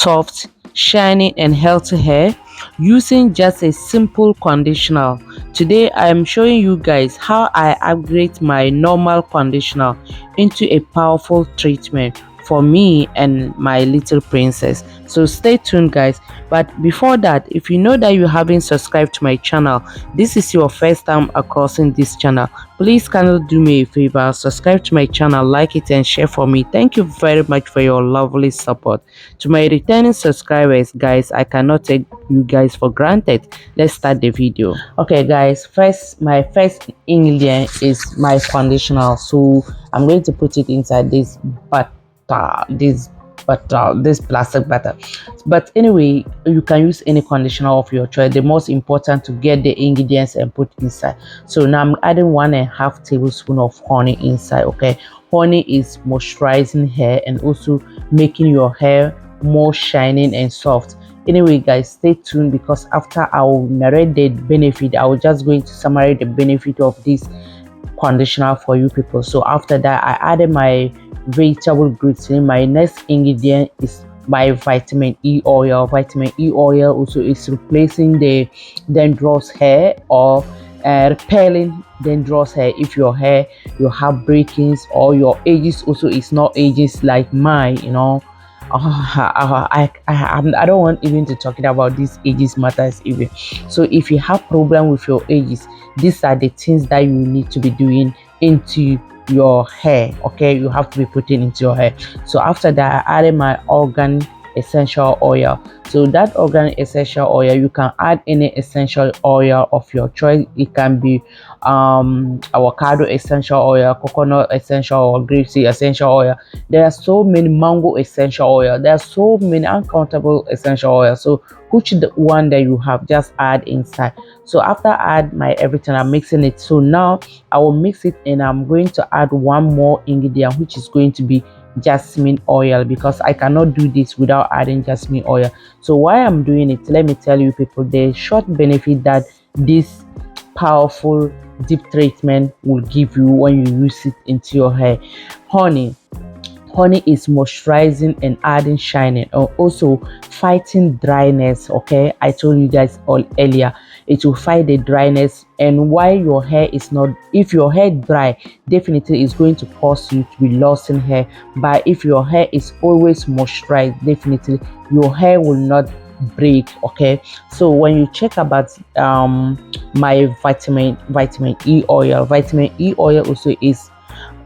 soft, shiny and healthy hair using just a simple conditioner. Today I am showing you guys how I upgrade my normal conditioner into a powerful treatment for me and my little princess. So stay tuned guys. But before that, if you know that you haven't subscribed to my channel, this is your first time crossing this channel, please kindly do me a favor, subscribe to my channel, like it and share for me. Thank you very much for your lovely support. To my returning subscribers guys, I cannot take you guys for granted. Let's start the video. Okay guys, my first ingredient is my conditioner. So I'm going to put it inside this this plastic butter. But anyway, you can use any conditioner of your choice. The most important to get the ingredients and put inside. So now I'm adding 1.5 tablespoon of honey inside. Okay, honey is moisturizing hair and also making your hair more shining and soft. Anyway guys, stay tuned because after I will narrate the benefit, I will just going to summarize the benefit of this conditioner for you people. So after that, I added my vegetable glycerin. My next ingredient is my vitamin E oil. Vitamin E oil also is replacing the dandruff hair or repelling dandruff hair. If your hair you have breakings or your ages also is not ages like mine, you know. I don't want even to talk about these ages matters even. So if you have problem with your ages, these are the things that you need to be doing into your hair. Okay, you have to be putting into your hair. So after that, I added my argan essential oil. So that argan essential oil, you can add any essential oil of your choice. It can be avocado essential oil, coconut essential oil, grapeseed essential oil. There are so many, mango essential oil. There are so many uncountable essential oil. So which the one that you have, just add inside. So after I add my everything, I'm mixing it. So now I will mix it and I'm going to add one more ingredient, which is going to be jasmine oil, because I cannot do this without adding jasmine oil. So why I'm doing it, let me tell you people the short benefit that this powerful deep treatment will give you when you use it into your hair. Honey is moisturizing and adding shining and also fighting dryness. Okay, I told you guys all earlier, it will fight the dryness. And why your hair is not, if your hair dry, definitely is going to cause you to be losing hair. But if your hair is always moisturized, definitely your hair will not break. Okay, so when you check about my vitamin E oil also is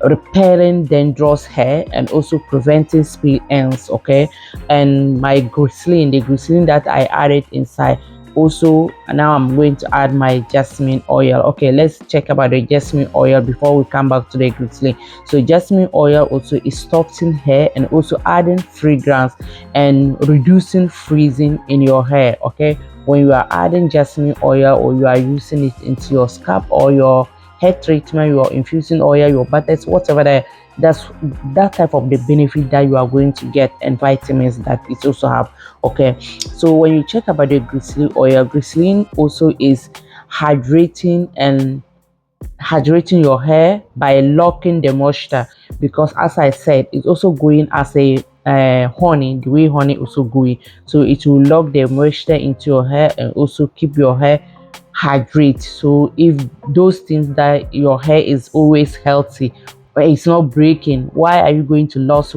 repelling dandruff hair and also preventing split ends. Okay, and my glycerin, the glycerin that I added inside also. Now I'm going to add my jasmine oil. Okay, let's check about the jasmine oil before we come back to the glycerin. So jasmine oil also is softening hair and also adding fragrance and reducing freezing in your hair. Okay, when you are adding jasmine oil or you are using it into your scalp or your hair treatment, you are infusing oil, your butters, whatever, that's that type of the benefit that you are going to get and vitamins that it also have. Okay, so when you check about the glycerin oil, glycerin also is hydrating your hair by locking the moisture, because as I said, it's also going as a honey, the way honey also going, so it will lock the moisture into your hair and also keep your hair hydrate. So if those things that your hair is always healthy but it's not breaking, why are you going to lose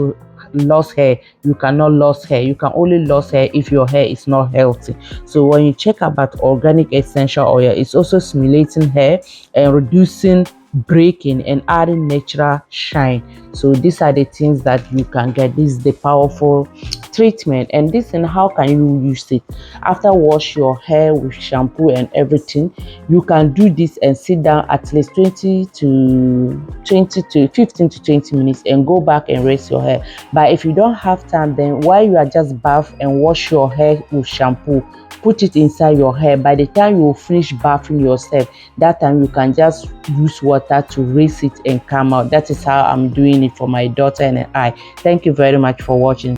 hair? You cannot lose hair. You can only lose hair if your hair is not healthy. So when you check about organic essential oil, it's also stimulating hair and reducing breaking and adding natural shine. So these are the things that you can get. This is the powerful treatment. And this, and how can you use it? After wash your hair with shampoo and everything, you can do this and sit down at least 15 to 20 minutes and go back and rest your hair. But if you don't have time, then while you are just bath and wash your hair with shampoo, put it inside your hair. By the time you finish bathing yourself, that time you can just use water to rinse it and come out. That is how I'm doing it for my daughter and I. Thank you very much for watching.